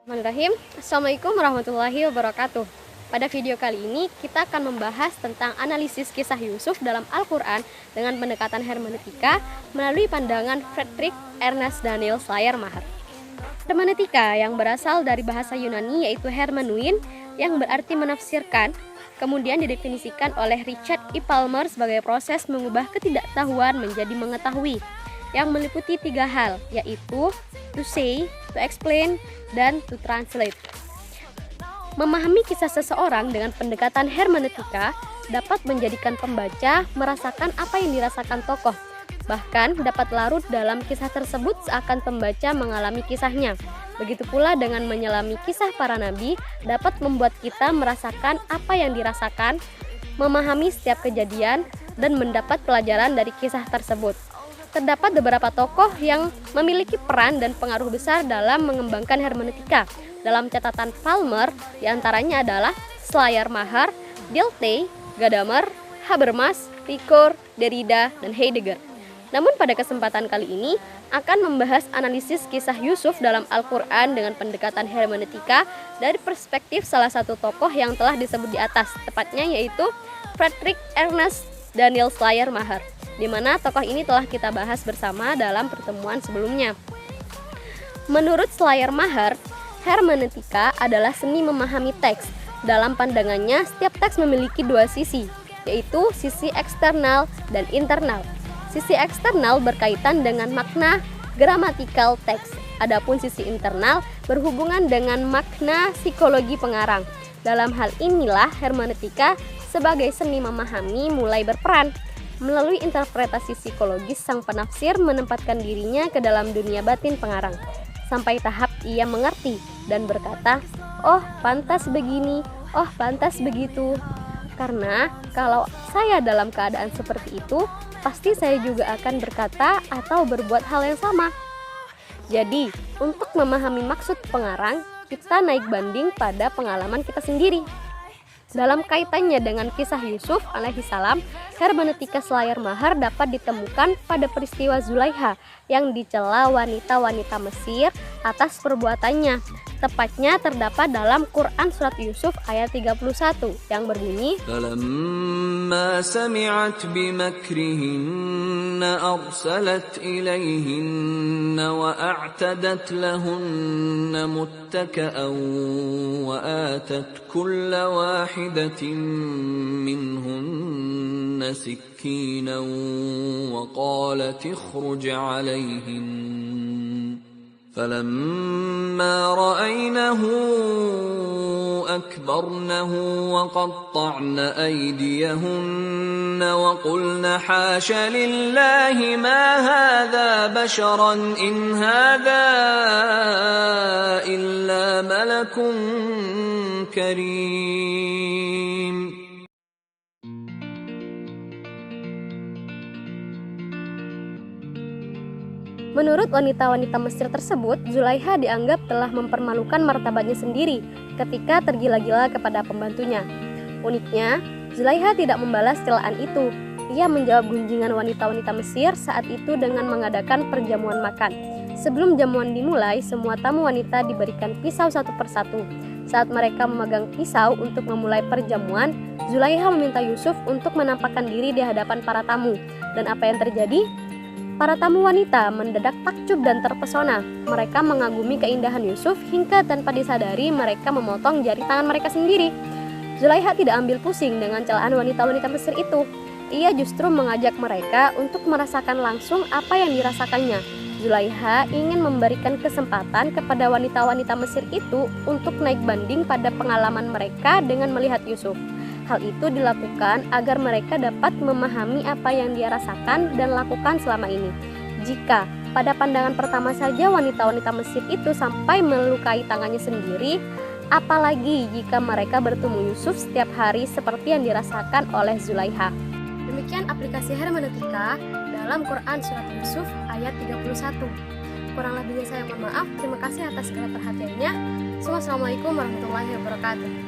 Bismillahirrahmanirrahim. Assalamualaikum warahmatullahi wabarakatuh. Pada video kali ini kita akan membahas tentang analisis kisah Yusuf dalam Al-Quran dengan pendekatan hermeneutika melalui pandangan Friedrich Ernest Daniel Schleiermacher. Hermeneutika yang berasal dari bahasa Yunani yaitu hermenein yang berarti menafsirkan, kemudian didefinisikan oleh Richard E. Palmer sebagai proses mengubah ketidaktahuan menjadi mengetahui yang meliputi tiga hal, yaitu to say, to explain, dan to translate. Memahami kisah seseorang dengan pendekatan hermeneutika dapat menjadikan pembaca merasakan apa yang dirasakan tokoh, bahkan dapat larut dalam kisah tersebut seakan pembaca mengalami kisahnya. Begitu pula dengan menyelami kisah para nabi dapat membuat kita merasakan apa yang dirasakan, memahami setiap kejadian, dan mendapat pelajaran dari kisah tersebut. Terdapat beberapa tokoh yang memiliki peran dan pengaruh besar dalam mengembangkan hermeneutika. Dalam catatan Palmer, diantaranya adalah Schleiermacher, Dilthey, Gadamer, Habermas, Ricoeur, Derrida, dan Heidegger. Namun pada kesempatan kali ini akan membahas analisis kisah Yusuf dalam Al-Quran dengan pendekatan hermeneutika dari perspektif salah satu tokoh yang telah disebut di atas, tepatnya yaitu Friedrich Ernest Daniel Schleiermacher, di mana tokoh ini telah kita bahas bersama dalam pertemuan sebelumnya. Menurut Schleiermacher, hermeneutika adalah seni memahami teks. Dalam pandangannya, setiap teks memiliki dua sisi, yaitu sisi eksternal dan internal. Sisi eksternal berkaitan dengan makna gramatikal teks, adapun sisi internal berhubungan dengan makna psikologi pengarang. Dalam hal inilah hermeneutika sebagai seni memahami mulai berperan. Melalui interpretasi psikologis, sang penafsir menempatkan dirinya ke dalam dunia batin pengarang, sampai tahap ia mengerti dan berkata, "Oh, pantas begini, oh, pantas begitu." Karena kalau saya dalam keadaan seperti itu, pasti saya juga akan berkata atau berbuat hal yang sama. Jadi, untuk memahami maksud pengarang, kita naik banding pada pengalaman kita sendiri. Dalam kaitannya dengan kisah Yusuf alaihissalam, hermeneutika Schleiermacher dapat ditemukan pada peristiwa Zulaikha yang dicela wanita-wanita Mesir atas perbuatannya. Tepatnya terdapat dalam Quran Surat Yusuf ayat 31 yang berbunyi, فَلَمَّا سَمِعَتْ بِمَكْرِهِنَّ أَرْسَلَتْ إِلَيْهِنَّ وَأَعْتَدَتْ لَهُنَّ مُتَّكَأً وَآتَتْ كُلَّ وَاحِدَةٍ مِّنْهُنَّ سِكِّينًا وَقَالَتِ اخْرُجْ عَلَيْهِنَّ فَلَمَّا رَأَيْنَهُ أَكْبَرْنَهُ وَقَطَّعْنَ أَيْدِيَهُنَّ وَقُلْنَ حَاشَ لِلَّهِ مَا هَذَا بَشَرًا إِنْ هَذَا إِلَّا مَلَكٌ كَرِيمٌ. menurut wanita-wanita Mesir tersebut, Zulaikha dianggap telah mempermalukan martabatnya sendiri ketika tergila-gila kepada pembantunya. Uniknya, Zulaikha tidak membalas celaan itu. Ia menjawab gunjingan wanita-wanita Mesir saat itu dengan mengadakan perjamuan makan. Sebelum jamuan dimulai, semua tamu wanita diberikan pisau satu persatu. Saat mereka memegang pisau untuk memulai perjamuan, Zulaikha meminta Yusuf untuk menampakkan diri di hadapan para tamu. Dan apa yang terjadi? Para tamu wanita mendadak takjub dan terpesona. Mereka mengagumi keindahan Yusuf hingga tanpa disadari mereka memotong jari tangan mereka sendiri. Zulaikha tidak ambil pusing dengan celaan wanita-wanita Mesir itu. Ia justru mengajak mereka untuk merasakan langsung apa yang dirasakannya. Zulaikha ingin memberikan kesempatan kepada wanita-wanita Mesir itu untuk naik banding pada pengalaman mereka dengan melihat Yusuf. Hal itu dilakukan agar mereka dapat memahami apa yang dia rasakan dan lakukan selama ini. Jika pada pandangan pertama saja wanita-wanita Mesir itu sampai melukai tangannya sendiri, apalagi jika mereka bertemu Yusuf setiap hari seperti yang dirasakan oleh Zulaikha. Demikian aplikasi hermeneutika dalam Quran Surat Yusuf ayat 31. Kurang lebihnya saya mohon maaf. Terima kasih atas segala perhatiannya. Wassalamualaikum warahmatullahi wabarakatuh.